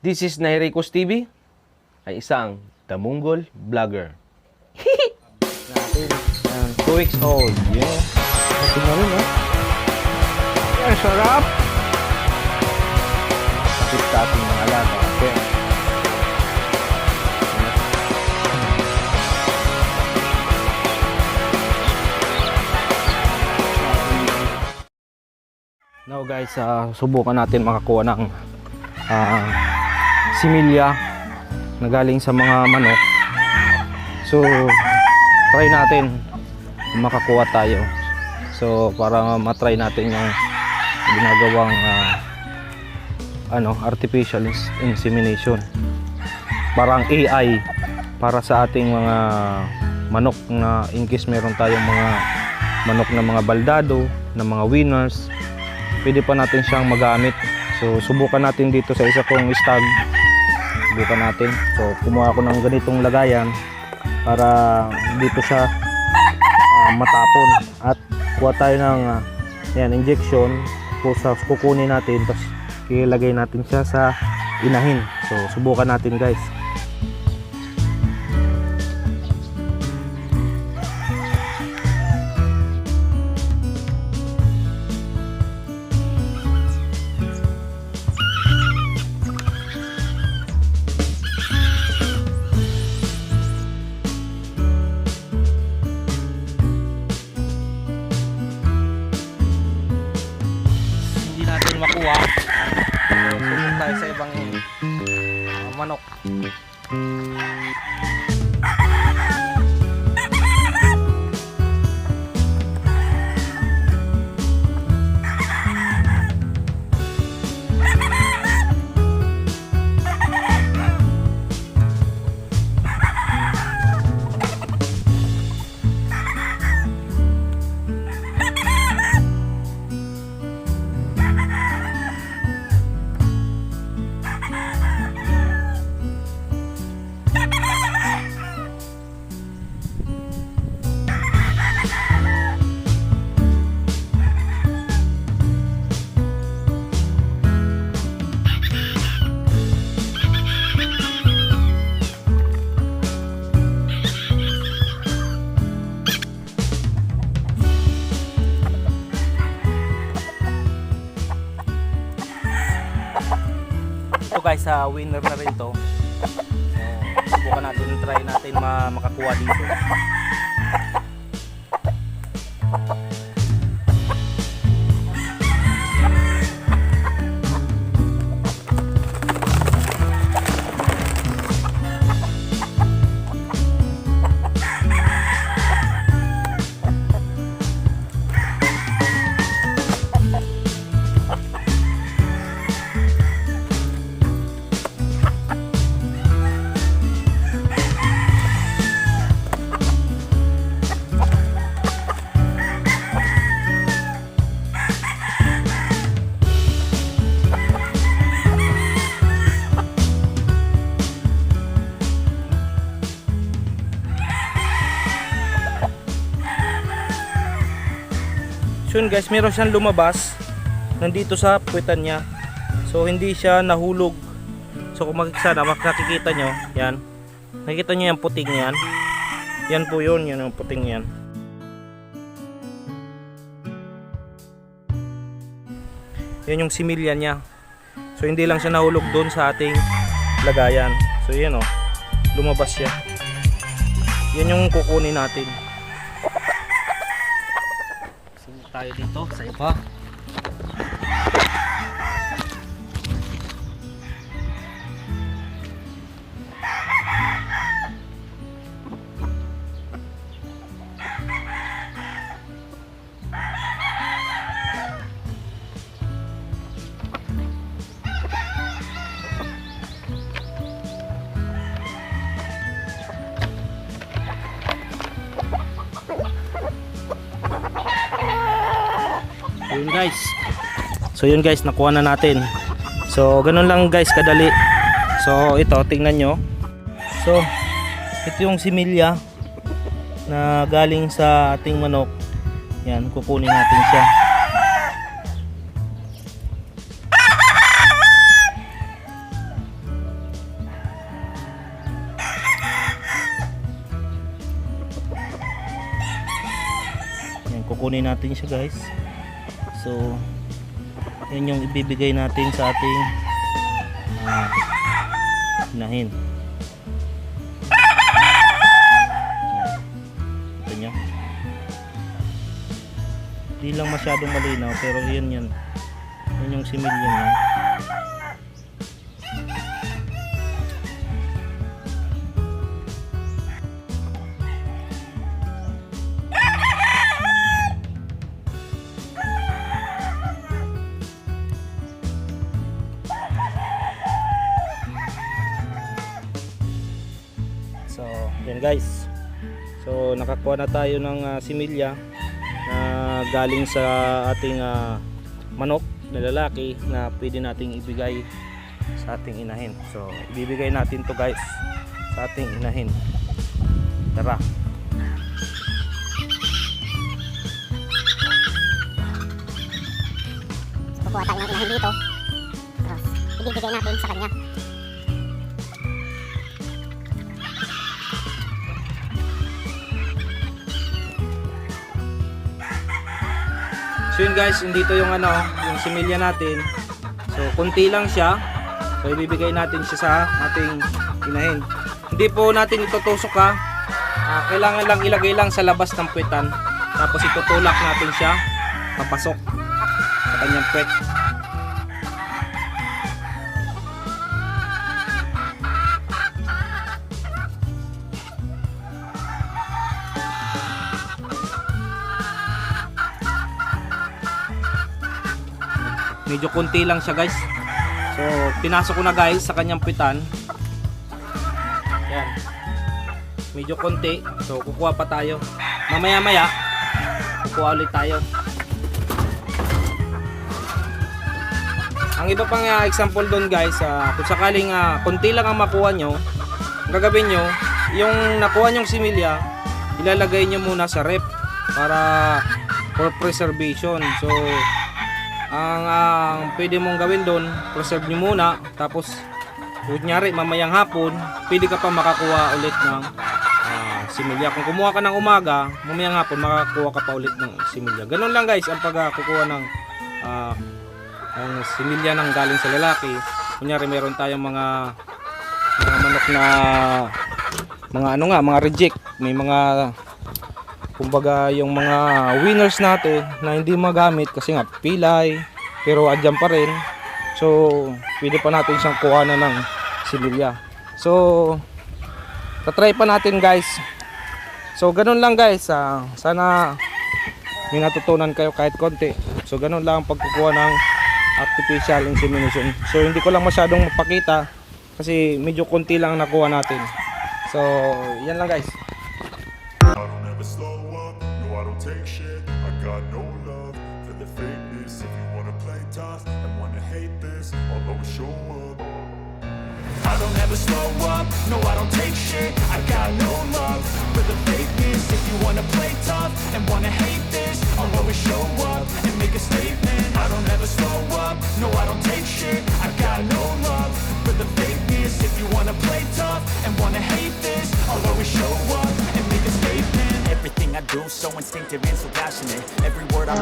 This is Nairicos TV, ay isang Damunggol Vlogger. Natin. 2 weeks old. Yeah. Tingnan mo, no? Yeah, sarap! Kapit sa ating mga alaga. Okay. Now guys, subukan natin makakuha ng similya na galing sa mga manok. So try natin makakuha tayo. So para matry natin yung ginagawang artificial insemination, parang AI para sa ating mga manok, na in case meron tayong mga manok na mga baldado, na mga winners, pwede pa natin siyang magamit. So subukan natin dito sa isa kong stag. Subukan natin. So kumuha ako ng ganitong lagayan para dito siya matapon, at kuha tayo ng injection po sa kukunin natin, tapos ilagay natin siya sa inahin. So subukan natin guys. Makuha. Sunod tayo sa ibang manok. Guys, winner na rin to. Subukan natin, try natin makakuha dito. So yun guys, meron siyang lumabas nandito sa puwetan niya. So hindi siya nahulog. So kung makikita nyo, yan. Nakikita nyo yung puting yan. Yan po yun, yan yung puting yan. Yan yung similya niya. So hindi lang siya nahulog doon sa ating lagayan. So yan o, lumabas siya. Yan yung kukunin natin. Tayo dito sa iba. Yun guys. So yun guys, nakuha na natin. So ganun lang guys, kadali. So ito, tingnan nyo. So ito yung similya na galing sa ating manok. Yan, kukunin natin siya. kukunin natin siya guys. So yan yung ibibigay natin sa ating inahin. Ito nyo. Hindi lang masyadong malinaw pero yan yan. Yan yung similya niya. So, yan guys. So, nakakuha na tayo ng similya na galing sa ating manok na lalaki na pwede nating ibigay sa ating inahin. So, ibibigay natin to guys sa ating inahin. Tara. Kukuha tayo ng inahin dito. Tapos, ibibigay natin sa kanya. So yun guys, dito yung yung similya natin. So konti lang siya. So ibibigay natin siya sa ating inahin. Hindi po natin itutusok ha. Kailangan lang ilagay lang sa labas ng puwetan. Tapos itutulak natin siya papasok sa kanyang puwet. Medyo konti lang siya guys. So pinasok ko na guys sa kanyang pitan. Yan. Medyo konti. So kukuha pa tayo. Mamaya maya kukuha ulit tayo. Ang iba pang example doon guys, kung sakaling konti lang ang makuha nyo, ang gagawin nyo, yung nakuha nyong similya, ilalagay nyo muna sa rep para for preservation. So ang pwede mong gawin doon, preserve nyo muna, tapos kunyari mamayang hapon pwede ka pa makakuha ulit ng similya. Kung kumuha ka ng umaga, mamayang hapon makakuha ka pa ulit ng similya. Ganun lang guys ang pagkukuha ng ang similya ng galing sa lalaki. Kunyari meron tayong mga manok na mga reject, may mga kumbaga yung mga winners natin na hindi magamit kasi nga pilay pero andyan pa rin, so pwede pa natin siyang kuhanan ng similya. So tatry pa natin guys. So ganun lang guys, sana may natutunan kayo kahit konti. So ganun lang ang pagkukuha ng artificial insemination. So hindi ko lang masyadong mapakita kasi medyo konti lang nakuha natin. So yan lang guys. Slow up, no I don't take shit. I got no love for the fakeness. If you wanna play tough and wanna hate this, I'll always show up. I don't ever slow up, no I don't take shit. I got no love for the fakeness. If you wanna play tough and wanna hate this, I'll always show up and make a statement. I don't ever slow up, no I don't take shit. I got no love for the fakeness. If you wanna play tough and wanna hate this, I'll always show up and make a statement. Everything I do so instinctive and so passionate. Every word I